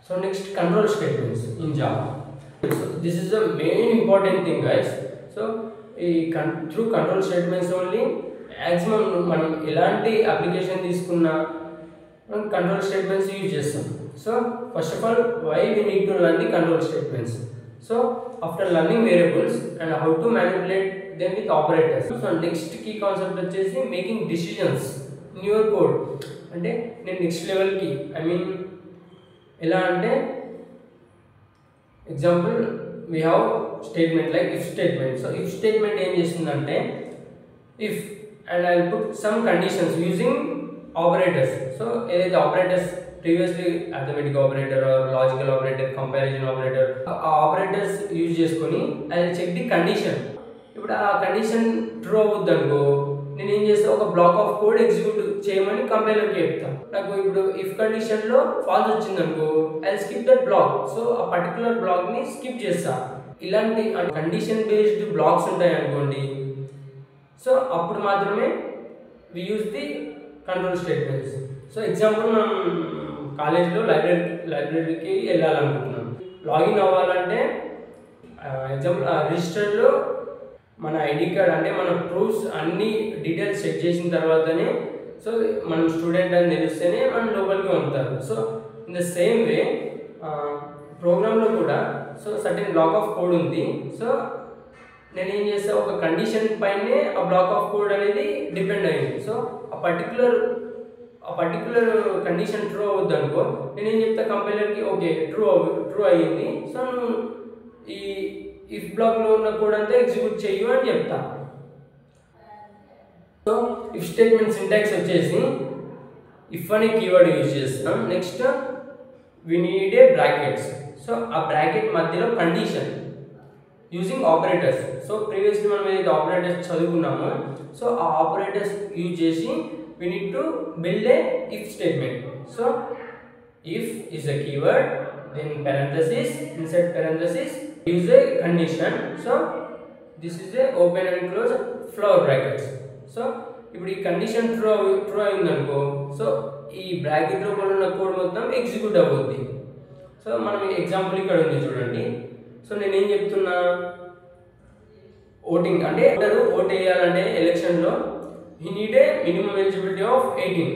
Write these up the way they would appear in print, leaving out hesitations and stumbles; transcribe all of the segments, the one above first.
So next, control statements in Java. So this is the main important thing, guys. So through control statements only maximum మనం ఎలాంటి application తీసుకున్నా మనం control statements use చేస్తాం. So first of all why we need to learn the control statements. So after learning variables and how to manipulate them with operators. So next key concept వచ్చేసి making decisions in your code. అంటే నేను next లెవెల్కి ఎలా అంటే example we have statement like if statement. So if statement ఏం చేస్తుందంటే if and I'll put some conditions using operators. So ఏదైతే operators previously arithmetic operator or logical operator comparison operator ఆ operators use చేసుకొని I check the condition. ఇప్పుడు ఆ condition true అవుద్ది అనుకో, నేను ఏం చేస్తా, ఒక బ్లాక్ ఆఫ్ కోడ్ ఎగ్జిక్యూట్ చేయమని కంపైలర్కి చెప్తాను. నాకు ఇప్పుడు ఇఫ్ కండిషన్లో ఫాల్స్ వచ్చింది అనుకో, I skip that block. So ఆ పర్టికులర్ బ్లాక్ని స్కిప్ చేస్తా. ఇలాంటి కండిషన్ బేస్డ్ బ్లాక్స్ ఉంటాయి అనుకోండి, సో అప్పుడు మాత్రమే we use the control statements. So example మనం కాలేజ్లో లైబ్రరీకి వెళ్ళాలనుకుంటున్నాం. లాగిన్ అవ్వాలంటే ఎగ్జాంపుల్ రిజిస్టర్లో మన ఐడి కార్డ్ అంటే మన ప్రూఫ్స్ అన్ని డీటెయిల్స్ చెక్ చేసిన తర్వాతనే సో మనం స్టూడెంట్ అని తెలిస్తేనే మనం లోపలికి ఉంటారు. సో ఇన్ ద సేమ్ వే ప్రోగ్రాంలో కూడా so certain black of code ఉంది. సో నేను ఏం చేస్తా, ఒక కండిషన్ పైనే ఆ బ్లాక్ ఆఫ్ కోడ్ అనేది డిపెండ్ అయ్యింది. సో ఆ పర్టికులర్ కండిషన్ ట్రూ అవుద్ది అనుకో, నేనేం చెప్తా కంపైలర్కి, ఓకే ట్రూ అయ్యింది, సో నువ్వు ఈ ఇఫ్ బ్లాక్లో ఉన్న కోడ్ అంతా ఎగ్జిక్యూట్ చెయ్యు అని చెప్తా. సో ఇఫ్ స్టేట్మెంట్ సింటాక్స్ వచ్చేసి ఇఫ్ అనే కీవర్డ్ యూజ్ చేస్తాం. Next we need a brackets. So ఆ బ్రాకెట్ మధ్యలో condition using operators. So previously మనం ఏదైతే ఆపరేటర్స్ చదువుకున్నామో, సో ఆ ఆపరేటర్స్ యూజ్ చేసి we need to build a if statement. So if is a keyword, then parenthesis, inside parenthesis use a condition. So this is a open and close flower brackets. So ఇప్పుడు ఈ condition true అయిందనుకో, so ఈ bracket లోపల ఉన్న code మొత్తం execute అవుద్ది. So మనం example ఇక్కడ ఉంది చూడండి. సో నేనేం చెప్తున్నా, ఓటింగ్ అంటే ఓట్ వేయాలంటే ఎలక్షన్లో he need a minimum eligibility of 18,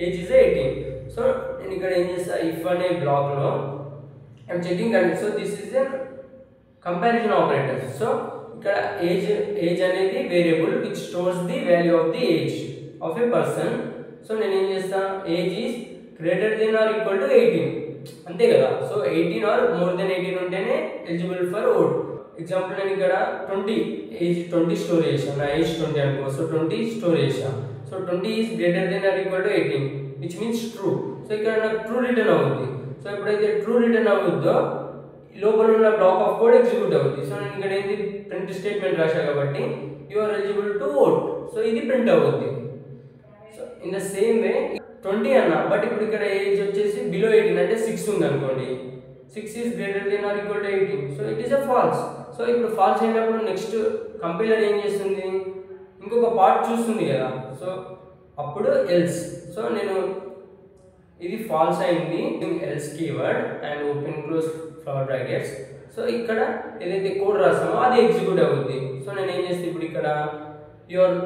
age is 18. So నేను ఇక్కడ ఏం చేస్తా, if అనే బ్లాక్లో ఐఎమ్ చెకింగ్ అండి. So this is a comparison operator. So ఇక్కడ ఏజ్ అనేది variable which stores the value of the age of a person. So నేను ఏం చేస్తా, age is greater then or equal to 18, అంతే కదా. సో 18 ఆర్ మోర్ దెన్ 18 ఉంటేనే eligible for vote. Example నేను ఇక్కడ 20 ఏజ్ 20 స్టోర్ చేసాను, నా ఏజ్ 20 అనుకో. సో 20 స్టోర్ చేసాను. So 20 is greater then or equal to 18 which means true. So ఇక్కడ నాకు ట్రూ రిటర్న్ అవుద్ది. సో ఎప్పుడైతే ట్రూ రిటర్న్ అవుద్దో లోపల ఉన్న బ్లాక్ ఆఫ్ కోడ్ ఎగ్జిక్యూట్ అవుద్ది. సో నేను ఇక్కడ ఏంటి ప్రింట్ స్టేట్మెంట్ రాశా కాబట్టి you are eligible to vote. So ఇది ప్రింట్ అవుద్ది. So in the same way 20 అన్నా, బట్ ఇప్పుడు ఇక్కడ ఏజ్ వచ్చేసి బిలో 18 అంటే 6 ఉంది అనుకోండి. 6 is greater then or equal to 18. So it is a false. So ఇప్పుడు ఫాల్స్ అయినప్పుడు నెక్స్ట్ కంపైలర్ ఏం చేస్తుంది, ఇంకొక పార్ట్ చూస్తుంది కదా. సో అప్పుడు ఎల్స్. సో నేను ఇది ఫాల్స్ అయింది else keyword and open close flower brackets. So ఇక్కడ ఏదైతే కోడ్ రాస్తామో అది ఎగ్జిక్యూట్ అవుద్ది. సో నేను ఏం చేస్తే ఇప్పుడు ఇక్కడ యువర్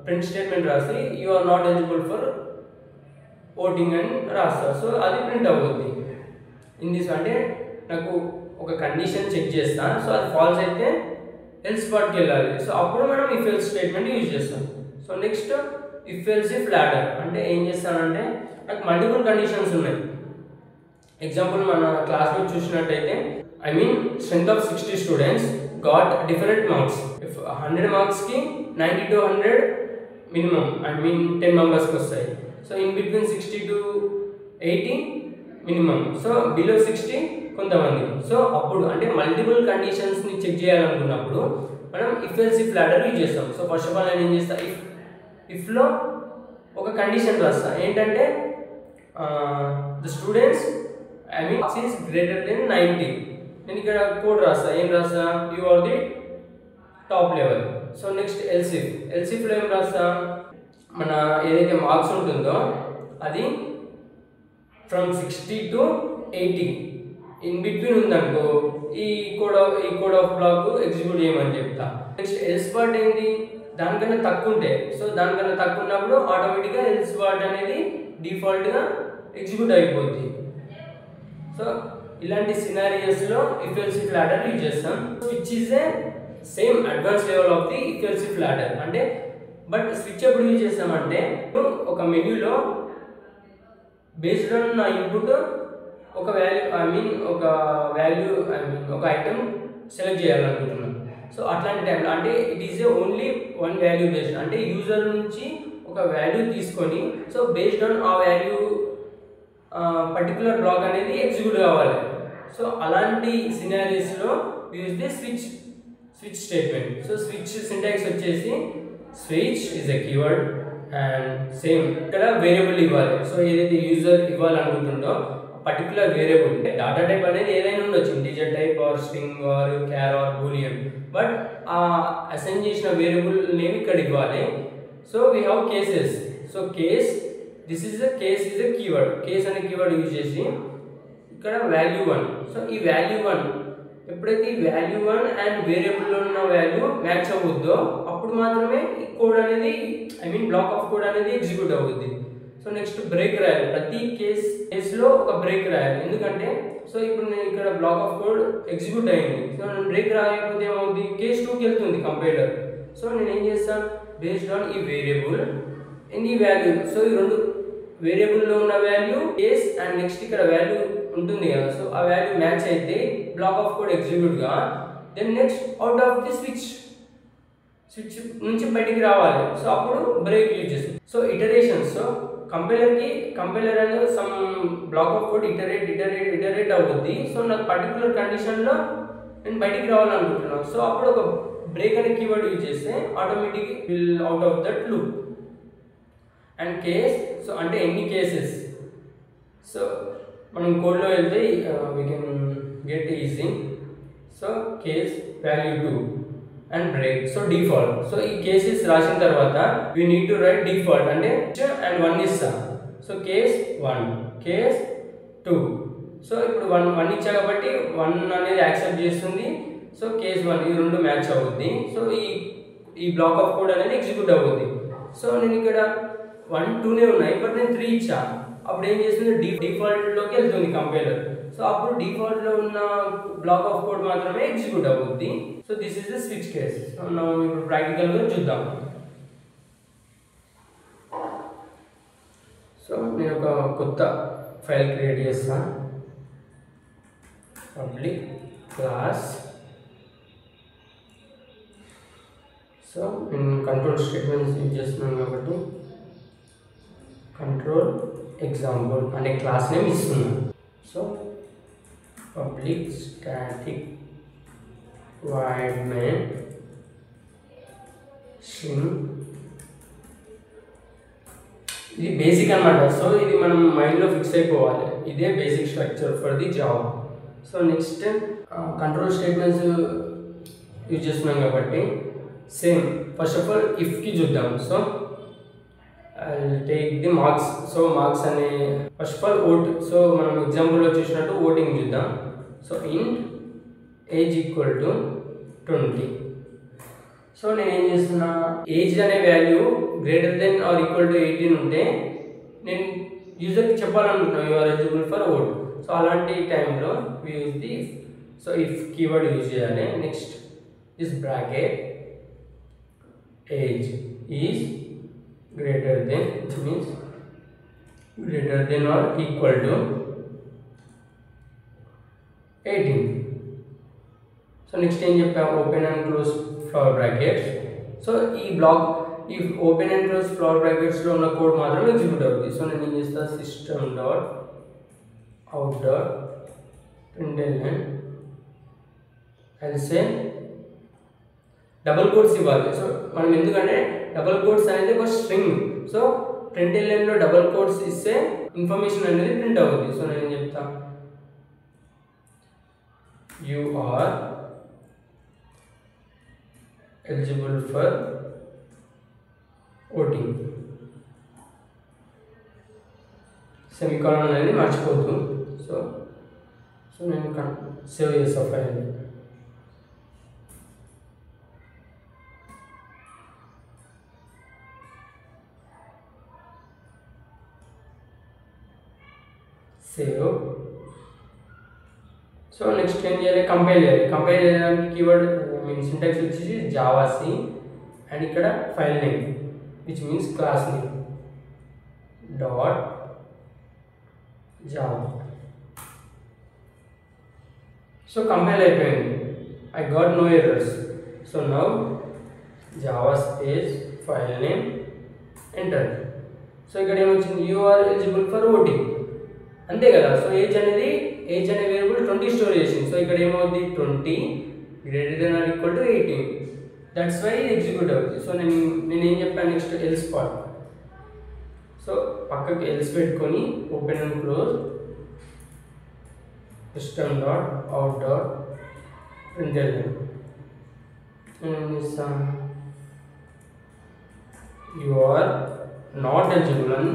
ప్రింట్ స్టేట్మెంట్ రాసి you are not eligible for voting అని రాస్తా. సో అది ప్రింట్ అవుద్ది. ఇన్ దిస్ అంటే నాకు ఒక కండిషన్ చెక్ చేస్తాను. సో అది ఫాల్స్ అయితే ఎల్స్ పార్ట్కి వెళ్ళాలి. సో అప్పుడు మనం ఇఫ్ ఎల్స్ స్టేట్మెంట్ యూజ్ చేస్తాం. So next if else if ladder అంటే ఏం చేస్తానంటే నాకు మల్టిపుల్ కండిషన్స్ ఉన్నాయి. ఎగ్జాంపుల్ మన క్లాస్లో చూసినట్టయితే I mean strength of 60 students got different marks. 100 మార్క్స్కి 90 to 100 మినిమం, ఐ మీన్ 10 మెంబర్స్కి వస్తాయి. So in between 60 to 80 minimum. So below 60 కొంతమంది. సో అప్పుడు అంటే మల్టిపుల్ కండిషన్స్ని చెక్ చేయాలనుకున్నప్పుడు మనం if else if ladder use చేస్తాం. సో ఫస్ట్ ఆఫ్ ఆల్ నేను ఏం చేస్తా, ఇఫ్లో ఒక కండిషన్ రాస్తా ఏంటంటే the students I mean is greater then 90. నేను ఇక్కడ కోడ్ రాస్తా, ఏం రాస్తా, you are the top level. So next ఎల్సిఫ్లో ఏం రాస్తా, మన ఏదైతే మార్క్స్ ఉంటుందో అది ఫ్రమ్ 60 to 80 ఇన్ బిట్వీన్ ఉందనుకో ఈ కోడ్ ఆఫ్ బ్లాక్ ఎగ్జిక్యూట్ చేయమని చెప్తా. నెక్స్ట్ ఎల్స్ వర్డ్ ఏంటి, దానికన్నా తక్కువ ఉంటే, సో దానికన్నా తక్కువ ఉన్నప్పుడు ఆటోమేటిక్గా ఎల్స్ వర్డ్ అనేది డిఫాల్ట్గా ఎగ్జిక్యూట్ అయిపోద్ది. సో ఇలాంటి సినారియోస్లో if else if ladder use చేస్తాం. Switch is a same advance level of the if else if ladder. అంటే బట్ స్విచ్ ఎప్పుడు యూజ్ చేస్తామంటే ఒక మెన్యూలో బేస్డ్ ఆన్ నా ఇన్పుట్ ఒక వాల్యూ ఒక ఐటమ్ సెలెక్ట్ చేయాలనుకుంటున్నాను. సో అట్లాంటి టైంలో అంటే it is only one value based, అంటే యూజర్ నుంచి ఒక వాల్యూ తీసుకొని సో బేస్డ్ ఆన్ ఆ వాల్యూ పర్టికులర్ బ్లాక్ అనేది ఎగ్జిక్యూట్ కావాలి. సో అలాంటి సినారీస్లో use the switch statement. So switch syntax వచ్చేసి switch is a keyword and same ఇక్కడ వేరియబుల్ ఇవ్వాలి. సో ఏదైతే యూజర్ ఇవ్వాలనుకుంటుందో పర్టికులర్ వేరియబుల్, డాటా టైప్ అనేది ఏదైనా ఉండొచ్చు, integer type or string or char or boolean, but ఆ అసైన్ చేసిన వేరియబుల్ నేమ్ ఇక్కడ ఇవ్వాలి. So we have cases. So case this is case is a keyword. Case అనే కీవర్డ్ యూజ్ చేసి ఇక్కడ వాల్యూ 1. సో ఈ వాల్యూ 1 ఎప్పుడైతే ఈ వాల్యూ 1 అండ్ వేరియబుల్లో ఉన్న వాల్యూ మ్యాచ్ అవుద్దో అప్పుడు మాత్రమే ఈ కోడ్ అనేది బ్లాక్ ఆఫ్ కోడ్ అనేది ఎగ్జిక్యూట్ అవుద్ది. సో నెక్స్ట్ బ్రేక్ రాయాలి. ప్రతి కేసులో ఒక బ్రేక్ రాయాలి. ఎందుకంటే సో ఇప్పుడు నేను ఇక్కడ బ్లాక్ ఆఫ్ కోడ్ ఎగ్జిక్యూట్ అయింది. సో నేను బ్రేక్ రాయకపోతే ఏమవుతుంది, కేస్ 2కి వెళ్తుంది కంపైలర్. సో నేను ఏం చేస్తాను, బేస్డ్ ఆన్ ఈ వేరియబుల్ అండ్ ఈ వాల్యూ, సో ఈ రెండు వేరియబుల్లో ఉన్న వాల్యూ కేస్ అండ్ నెక్స్ట్ ఇక్కడ వాల్యూ ఉంటుంది కదా, సో ఆ వాల్యూ మ్యాచ్ అయితే బ్లాక్ ఆఫ్ కోడ్ ఎగ్జిక్యూట్గా, then next out of the switch నుంచి బయటికి రావాలి. సో అప్పుడు బ్రేక్ యూజ్ చేస్తాం. సో ఇటరేషన్స్, సో కంపైలర్ అనేది some black of code iterate అవుద్ది. సో నాకు పర్టికులర్ కండిషన్లో నేను బయటికి రావాలనుకుంటున్నాను. సో అప్పుడు ఒక బ్రేక్ అనే కీవర్డ్ యూజ్ చేస్తే automatic will out of that loop. And case, so అంటే ఎన్ని కేసెస్, సో మనం కోడ్లో వెళ్తే we can get easy. So case value 2 and break, so default. So ఈ కేసెస్ రాసిన తర్వాత we need to right default, అంటే అండ్ 1 ఇస్తా. So case 1, case 2. సో ఇప్పుడు 1 ఇచ్చా కాబట్టి 1 అనేది యాక్సెప్ట్ చేస్తుంది. సో కేస్ 1 ఈ రెండు మ్యాచ్ అవుద్ది. సో ఈ బ్లాక్ ఆఫ్ కోడ్ అనేది ఎగ్జిక్యూట్ అవుద్ది. సో నేను ఇక్కడ 1, 2నే ఉన్నాయి, బట్ నేను 3 ఇచ్చా. అప్పుడు ఏం చేస్తుంది, డిఫాల్ట్లోకి వెళ్తుంది కంపైలర్. సో అప్పుడు డిఫాల్ట్లో ఉన్న బ్లాక్ ఆఫ్ కోడ్ మాత్రమే ఎగ్జిక్యూట్ అవుద్ది. So this is the switch case. So మనం ఇప్పుడు ప్రాక్టికల్గా చూద్దాం. సో నేను ఒక కొత్త ఫైల్ క్రియేట్ చేస్తాను. Public class. సో నేను కంట్రోల్ స్టేట్మెంట్స్ యూజ్ చేస్తున్నాను కాబట్టి కంట్రోల్ ఎగ్జాంపుల్ అనే క్లాస్ నేమ్ ఇస్తున్నాను. So public static void main string, ఇది బేసిక్ అన్నమాట. సో ఇది మనం మైండ్లో ఫిక్స్ అయిపోవాలి, ఇదే basic structure for the Java. So next control statements use చేస్తున్నాం కాబట్టి సేమ్ ఫస్ట్ ఆఫ్ ఆల్ ఇఫ్కి చూద్దాం. So I'll take the marks. So marks అనే first of all vote. So మనం ఎగ్జాంపుల్లో చూసినట్టు ఓటింగ్ చూద్దాం. సో ఇంట్ ఏజ్ ఈక్వల్ టు 20. సో నేను ఏం చేస్తున్నా, ఏజ్ అనే value greater then or equal to 18 ఉంటే నేను యూజర్కి చెప్పాలనుకుంటున్నాను you are eligible for vote. So అలాంటి టైంలో we use the so if keyword use చేయాలి. Next this bracket age is greater than, which means greater than or equal to 18. So next ఏం చెప్పా, open and close flower brackets. So ఈ block ఈ open and close flower బ్రాకెట్స్లో ఉన్న code మాత్రమే execute అవుతుంది. So నేను ఏం చేస్తా, system dot out dot print L N else double quotes ఇవ్వాలి. సో మనం ఎందుకంటే డబుల్ కోడ్స్ అనేది ఒక స్ట్రింగ్. సో ప్రింట్ఎల్ఎన్లో డబుల్ కోడ్స్ ఇస్తే ఇన్ఫర్మేషన్ అనేది ప్రింట్ అవుతుంది. సో నేను చెప్తా you are eligible for voting semicolon అనేది మర్చిపోద్దు. సో నేను సేవ్ చేస్తా ఫైల్. సేవ్. సో నెక్స్ట్ ఏం చేయాలి, కంపైల్ చేయాలి. కంపైల్ చేయడానికి కీవర్డ్ మీన్ సింటాక్స్ వచ్చేసి జావా సి అండ్ ఇక్కడ file name which means class name dot Java. So compile అయిపోయింది. I got no errors. So now Java space file name enter. So ఇక్కడ ఏమొచ్చింది, you are eligible for voting, అంతే కదా. So age అనే variable 20 store చేసింది. So ఇక్కడ ఏమవుతుంది, 20 greater then or equal to 18. That's why execute అవుతుంది. సో నేను ఏం చెప్పాను, నెక్స్ట్ ఎల్స్ పార్ట్. సో పక్కకి ఎల్స్ పెట్టుకొని open and close system dot out dot println. నేను ఏం చేస్తాను, యు ఆర్ నాట్ ఎలిజిబుల్ అని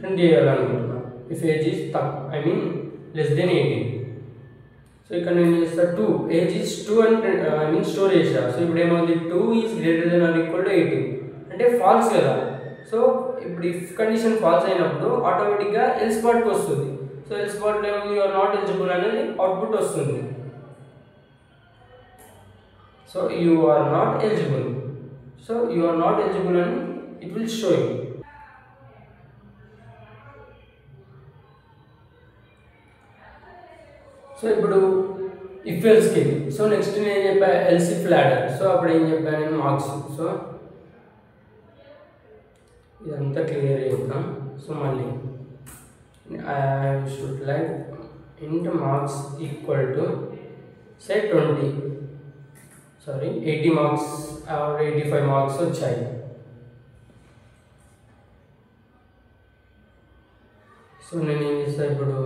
ప్రింట్ చేయాలనుకుంటున్నాను. If age is I mean less then 18. So ఇక్కడ నేను చేస్తా 2 ఏజ్ ఈజ్ 2 అని ఐ మీన్ స్టోర్ చేసా. సో ఇప్పుడు ఏమవుతుంది, 2 is greater then or equal to 18 అంటే ఫాల్స్ కదా. సో ఇప్పుడు ఇఫ్ కండిషన్ ఫాల్స్ అయినప్పుడు ఆటోమేటిక్గా ఎల్స్ పార్ట్కి వస్తుంది. సో ఎల్స్ పార్ట్లో ఏమవుతుంది, యు ఆర్ నాట్ ఎలిజిబుల్ అనేది అవుట్పుట్ వస్తుంది. So you are not eligible. So you are not eligible అని it will show you. So ఇప్పుడు ఇఫ్ ఎల్స్కి. సో నెక్స్ట్ నేను ఏం చెప్పా, ఎల్స్ ఇఫ్ లాడర్. సో అప్పుడు ఏం చెప్పాను నేను, మార్క్స్. సో ఇదంతా క్లియర్ చేద్దాం. సో మళ్ళీ I should like int marks equal to say 20 sorry 80 marks or 85 marks వచ్చాయి. సో నేను ఏం చేస్తాను, ఇప్పుడు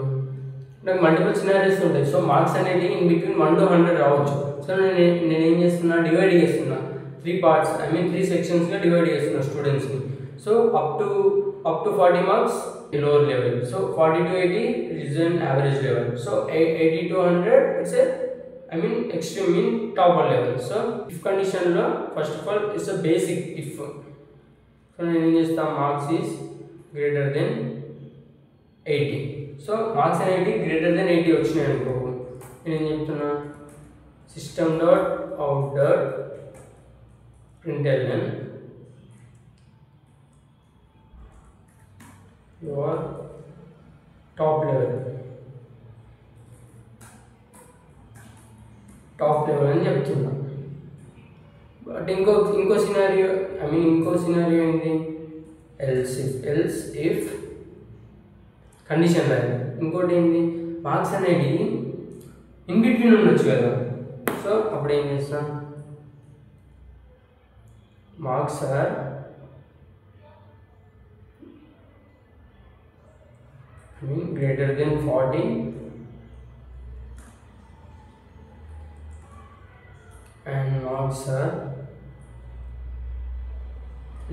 నాకు మల్టిపుల్ సినారీస్ ఉంటాయి. సో మార్క్స్ అనేది ఇన్ బిట్వీన్ 1 to 100 రావచ్చు. సో నేను ఏం చేస్తున్నా, డివైడ్ చేస్తున్నా 3 పార్ట్స్ ఐ మీన్ 3 సెక్షన్స్గా డివైడ్ చేస్తున్నా స్టూడెంట్స్ని. So up to 40 marks lower level. So 40 to 80 is an average level. So 80 to 100 it's I mean extreme mean topper level. So if కండిషన్లో first of all it's a basic if. So నేను ఏం చేస్తాను, marks is greater then 80. So marks అనేది greater then 80 వచ్చినాయి అనుకో, నేను ఏం చెప్తున్నా, system dot out dot println your top level అని చెప్తున్నా. బట్ ఇంకో సినారియో ఐ మీన్ ఇంకో సినారియో ఏంటి, ఎల్స్ ఇఫ్ కండిషన్ రాయాలి. ఇంకోటి ఏంటి, మార్క్స్ అనేది ఇన్ బిట్వీన్ ఉండొచ్చు కదా. సో అప్పుడు ఏం చేస్తాం, marks or I mean greater than 40 and marks are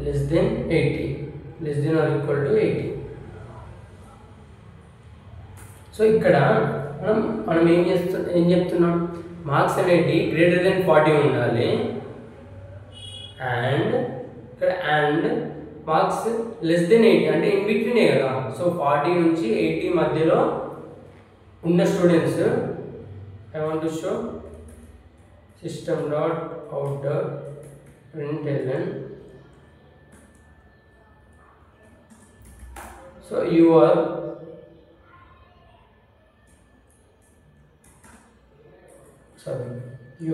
less than 80, less than or equal to 80. So ఇక్కడ మనం ఏం చెప్తున్నాం, మార్క్స్ అనేది గ్రేటర్ దెన్ 40 ఉండాలి అండ్ ఇక్కడ అండ్ మార్క్స్ లెస్ దెన్ 80 అంటే ఇన్ బిట్వీనే కదా. సో 40 నుంచి 80 మధ్యలో ఉన్న students I want to show system dot out dot println. So you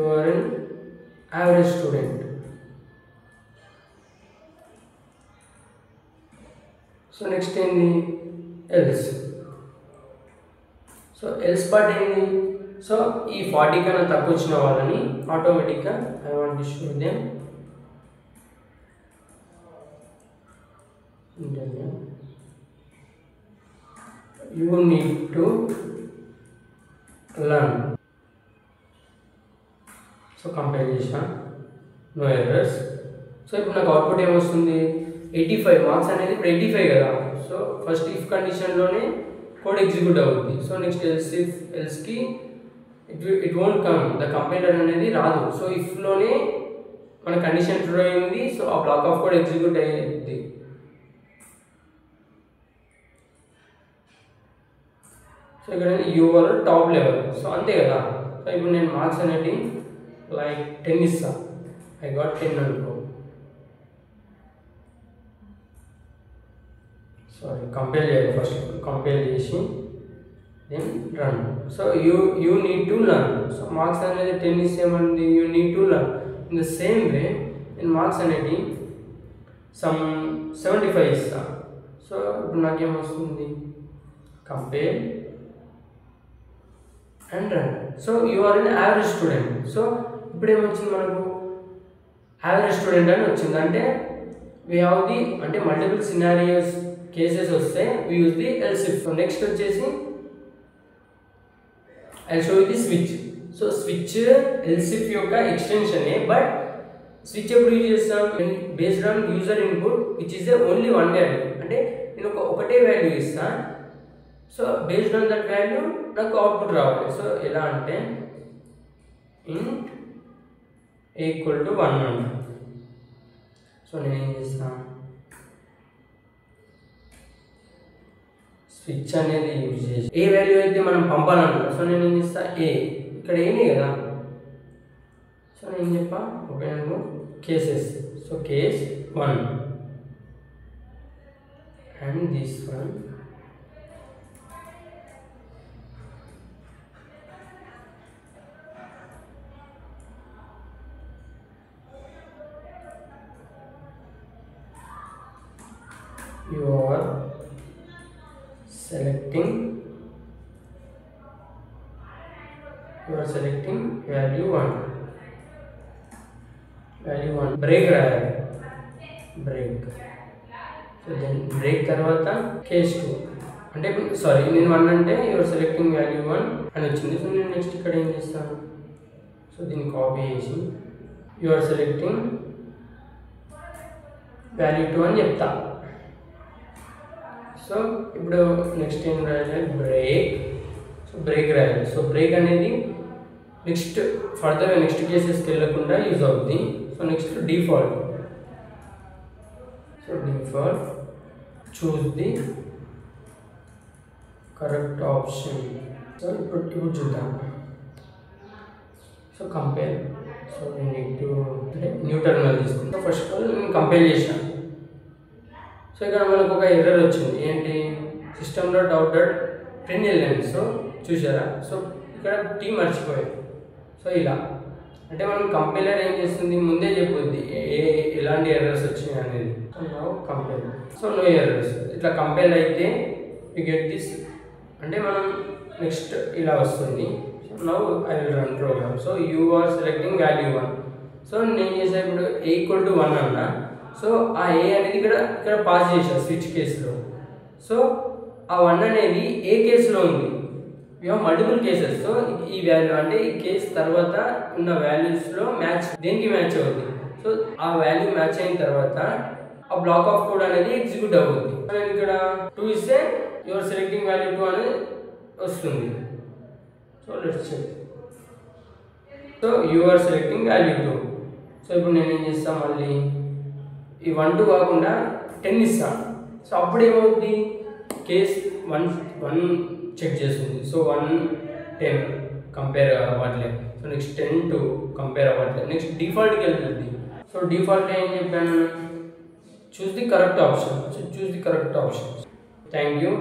are an average student. So next ఏంది, ఎల్స్. సో ఎల్స్ పార్ట్ ఏంది, so ఈ 40 కన్నా తక్కువ వచ్చిన వాళ్ళని ఆటోమేటిక్గా I want to show them you need to learn. So compile చేసిన, no errors. So ఇప్పుడు నాకు అవుట్పుట్ ఏమొస్తుంది, 85 మార్క్స్ అనేది ఇప్పుడు 85 కదా. సో ఫస్ట్ ఇఫ్ కండిషన్లోనే కోడ్ ఎగ్జిక్యూట్ అవుతుంది. సో నెక్స్ట్ ఎల్స్కి it won't come, the compiler అనేది రాదు. సో ఇఫ్లోనే మన కండిషన్ ట్రూ అయింది. సో ఆ బ్లాక్ ఆఫ్ కోడ్ ఎగ్జిక్యూట్ అయ్యింది. సో ఇక్కడ యువర్ టాప్ లెవెల్. సో అంతే కదా. సో ఇప్పుడు నేను మార్క్స్ అనేది లైక్ 10 ఇస్తాను. ఐ గాట్ 10 అనుకో. సారీ, కంపేర్ చేయాలి ఫస్ట్. కంపేర్ చేసి then run. So you need to learn. So marks అనేది 10 ఇస్తేమంది you need to learn. In the same way నేను మార్క్స్ అనేది సమ్ 75 ఇస్తాను. సో ఇప్పుడు నాకేమొస్తుంది, compare and run. So you are an average student. So ఇప్పుడు ఏమొచ్చింది మనకు, యావరేజ్ స్టూడెంట్ అని వచ్చింది. అంటే వీ హ్యావ్ ది అంటే మల్టిపుల్ సినారియోస్ కేసెస్ వస్తే we use the else if. So next వచ్చేసి I show you the switch. So switch else if యొక్క ఎక్స్టెన్షనే, బట్ స్విచ్ ఎప్పుడు యూజ్ చేస్తాం, based on user input which is only one value. అంటే నేను ఒకటే value ఇస్తాను. So based on that value నాకు output రావాలి. సో ఎలా అంటే ఇంట్ ఈక్వల్ టు 1 అంట. సో నేను ఏం చేస్తాను, స్విచ్ అనేది యూజ్ చేసి ఏ వాల్యూ అయితే మనం పంపాలనుకుంటాం. సో నేను ఏం చేస్తా, ఏ ఇక్కడ ఏనే కదా. సో నేను చెప్పా okay cases. So case 1 and this one you are selecting value 1 break రాయాలి, break. సో దెన్ బ్రేక్ తర్వాత కేస్ 2 అంటే సారీ నేను 1 అంటే యు ఆర్ సెలెక్టింగ్ వాల్యూ 1 అని వచ్చింది. సో నేను నెక్స్ట్ ఇక్కడ ఏం చేస్తాను, సో దీన్ని కాపీ చేసి యు ఆర్ సెలెక్టింగ్ వాల్యూ 2 అని చెప్తా. సో ఇప్పుడు నెక్స్ట్ ఏం రాయాలి, బ్రేక్. సో బ్రేక్ రాయాలి. సో బ్రేక్ అనేది నెక్స్ట్ ఫర్దర్గా నెక్స్ట్ కేసెస్కి వెళ్ళకుండా యూజ్ అవుతుంది. So next default. So default choose the correct option. So ఇప్పుడు చూద్దాం. So compare. So new terminal తీసుకుంటాం. ఫస్ట్ ఆఫ్ ఆల్ నేను కంపేర్ చేశాను. సో ఇక్కడ మనకు ఒక ఎర్రర్ వచ్చింది, ఏంటి, సిస్టంలో డౌటెడ్ ప్రింట్ వెళ్ళండి. సో చూసారా, సో ఇక్కడ టీ మర్చిపోయాయి. సో ఇలా అంటే మనం కంపైలర్ ఏం చేస్తుంది, ముందే చెప్పుద్ది ఎలాంటి ఎర్రర్స్ వచ్చినాయి అనేది. So now compile. So no errors. ఇట్లా కంపైల్ అయితే యూ గెట్ దిస్, అంటే మనం నెక్స్ట్ ఇలా వస్తుంది. So now I will run program. So you are selecting value 1. So నేను చేసా ఇప్పుడు ఏ ఈక్వల్ టు 1 అన్నా. సో ఆ ఏ అనేది ఇక్కడ పాస్ చేసా స్విచ్ కేసులో. సో ఆ 1 అనేది ఏ కేసులో ఉంది, we have multiple cases. So ఈ వాల్యూ అంటే ఈ కేసు తర్వాత ఉన్న వాల్యూస్లో మ్యాచ్ దేనికి మ్యాచ్ అవుతుంది. సో ఆ వాల్యూ మ్యాచ్ అయిన తర్వాత ఆ బ్లాక్ ఆఫ్ కోడ్ అనేది ఎగ్జిక్యూట్ అవుతుంది. నేను ఇక్కడ 2 ఇస్తే యువర్ సెలెక్టింగ్ వాల్యూ 2 అనేది వస్తుంది. So let's check. So you are selecting value 2. So ఇప్పుడు నేను ఏం చేస్తాను, మళ్ళీ ఈ 1 2 కాకుండా 10 ఇస్తాను. సో అప్పుడు ఏమవుతుంది, కేస్ 1 చెక్ చేస్తుంది. సో 1 10 కంపేర్ అవ్వట్లేదు. సో నెక్స్ట్ 10 2 కంపేర్ అవ్వట్లేదు. నెక్స్ట్ డిఫాల్ట్కి వెళ్తుంది. సో డిఫాల్ట్ ఏం చెప్పాను, choose the correct option. So choose the correct option. Thank you.